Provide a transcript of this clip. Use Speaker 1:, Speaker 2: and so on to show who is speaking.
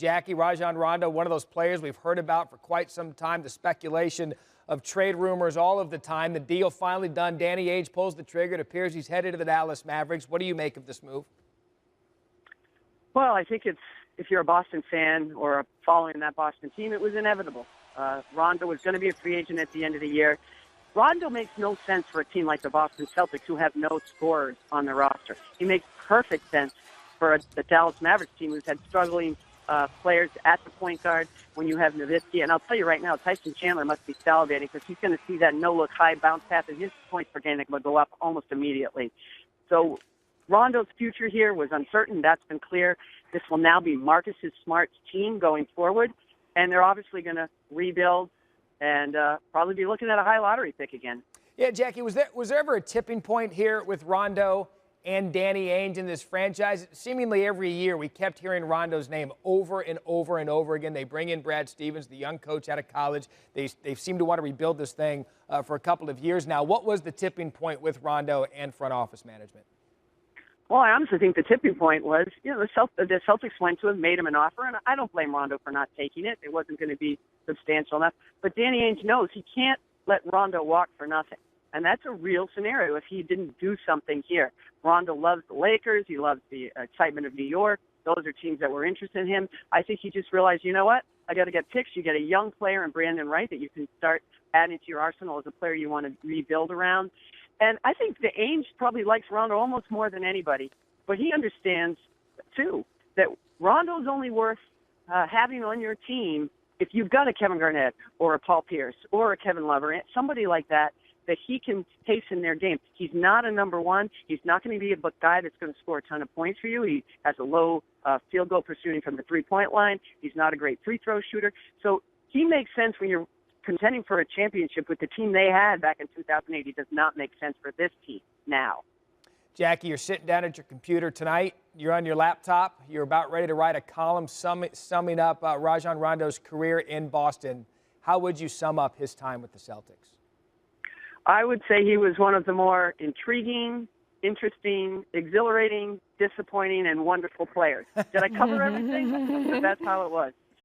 Speaker 1: Jackie, Rajon Rondo, one of those players we've heard about for quite some time, the speculation of trade rumors all of the time. The deal finally done. Danny Ainge pulls the trigger. It appears he's headed to the Dallas Mavericks. What do you make of this move?
Speaker 2: Well, I think if you're a Boston fan or following that Boston team, it was inevitable. Rondo was going to be a free agent at the end of the year. Rondo makes no sense for a team like the Boston Celtics who have no scorers on their roster. He makes perfect sense for the Dallas Mavericks team who's had struggling players at the point guard when you have Nowitzki. And I'll tell you right now, Tyson Chandler must be salivating because he's going to see that no-look high bounce pass and his points per game will go up almost immediately. So Rondo's future here was uncertain. That's been clear. This will now be Marcus Smart's team going forward, and they're obviously going to rebuild and probably be looking at a high lottery pick again.
Speaker 1: Yeah, Jackie, was there ever a tipping point here with Rondo and Danny Ainge in this franchise? Seemingly every year we kept hearing Rondo's name over and over and over again. They bring in Brad Stevens, the young coach out of college. They seem to want to rebuild this thing for a couple of years now. What was the tipping point with Rondo and front office management?
Speaker 2: Well, I honestly think the tipping point was, the Celtics went to him, made him an offer, and I don't blame Rondo for not taking it. It wasn't going to be substantial enough. But Danny Ainge knows he can't let Rondo walk for nothing. And that's a real scenario if he didn't do something here. Rondo loves the Lakers. He loves the excitement of New York. Those are teams that were interested in him. I think he just realized, you know what? I got to get picks. You get a young player in Brandon Wright that you can start adding to your arsenal as a player you want to rebuild around. And I think the Ainge probably likes Rondo almost more than anybody. But he understands, too, that Rondo's only worth having on your team if you've got a Kevin Garnett or a Paul Pierce or a Kevin Love or somebody like that he can hasten their game. He's not a number one. He's not going to be a guy that's going to score a ton of points for you. He has a low field goal pursuing from the three-point line. He's not a great free throw shooter. So he makes sense when you're contending for a championship with the team they had back in 2008. He does not make sense for this team now.
Speaker 1: Jackie, you're sitting down at your computer tonight. You're on your laptop. You're about ready to write a column summing up Rajon Rondo's career in Boston. How would you sum up his time with the Celtics?
Speaker 2: I would say he was one of the more intriguing, interesting, exhilarating, disappointing, and wonderful players. Did I cover everything? That's how it was.